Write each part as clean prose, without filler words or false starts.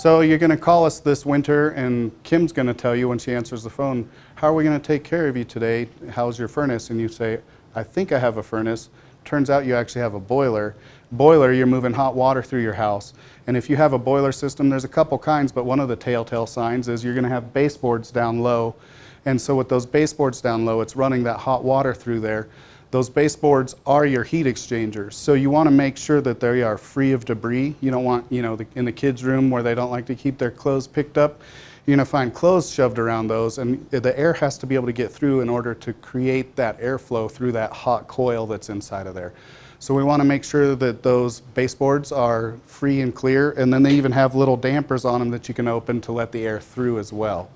So you're going to call us this winter, and Kim's going to tell you when she answers the phone, how are we going to take care of you today? How's your furnace? And you say, I think I have a furnace. Turns out you actually have a boiler. Boiler, you're moving hot water through your house. And if you have a boiler system, there's a couple kinds, but one of the telltale signs is you're going to have baseboards down low. And so with those baseboards down low, it's running that hot water through there. Those baseboards are your heat exchangers. So you want to make sure that they are free of debris. You don't want, in the kids' room where they don't like to keep their clothes picked up, you're going to find clothes shoved around those, and the air has to be able to get through in order to create that airflow through that hot coil that's inside of there. So we want to make sure that those baseboards are free and clear, and then they even have little dampers on them that you can open to let the air through as well.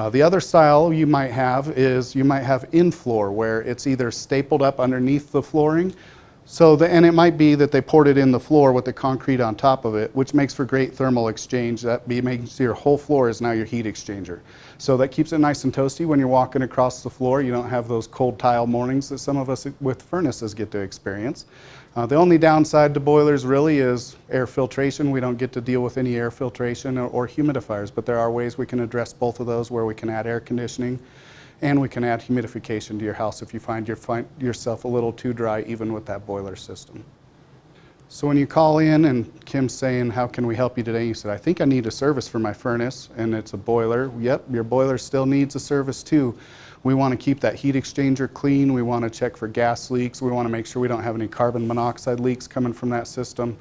The other style you might have is you might have in-floor, where it's either stapled up underneath the flooring, and it might be that they poured it in the floor with the concrete on top of it, which makes for great thermal exchange. That makes your whole floor is now your heat exchanger. So that keeps it nice and toasty when you're walking across the floor. You don't have those cold tile mornings that some of us with furnaces get to experience. The only downside to boilers really is air filtration. We don't get to deal with any air filtration or humidifiers, but there are ways we can address both of those, where we can add air conditioning and we can add humidification to your house if you find yourself a little too dry even with that boiler system. So when you call in and Kim's saying, how can we help you today? You said, I think I need a service for my furnace, and it's a boiler. Yep, your boiler still needs a service too. We want to keep that heat exchanger clean. We want to check for gas leaks. We want to make sure we don't have any carbon monoxide leaks coming from that system.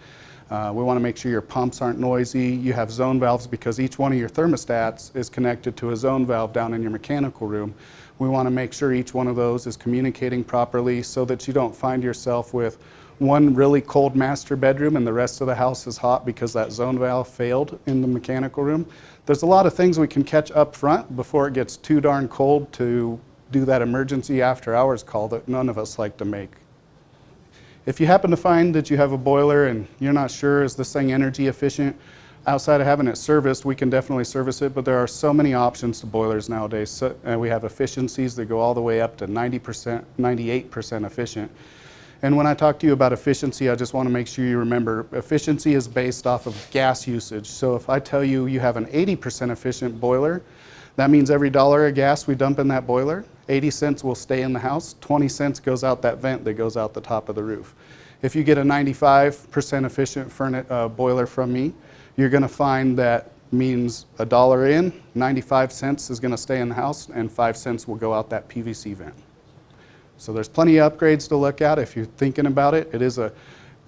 We want to make sure your pumps aren't noisy. You have zone valves because each one of your thermostats is connected to a zone valve down in your mechanical room. We want to make sure each one of those is communicating properly so that you don't find yourself with one really cold master bedroom and the rest of the house is hot because that zone valve failed in the mechanical room. There's a lot of things we can catch up front before it gets too darn cold to do that emergency after hours call that none of us like to make. If you happen to find that you have a boiler and you're not sure, is this thing energy efficient, outside of having it serviced, we can definitely service it, but there are so many options to boilers nowadays. So, we have efficiencies that go all the way up to 90%, 98% efficient. And when I talk to you about efficiency, I just want to make sure you remember efficiency is based off of gas usage. So if I tell you you have an 80% efficient boiler, that means every $1 of gas we dump in that boiler, 80 cents will stay in the house, 20 cents goes out that vent that goes out the top of the roof. If you get a 95% efficient boiler from me, you're going to find that means $1 in, 95 cents is going to stay in the house, and 5 cents will go out that PVC vent. So there's plenty of upgrades to look at if you're thinking about it. It is a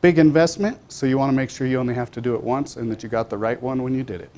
big investment, so you want to make sure you only have to do it once and that you got the right one when you did it.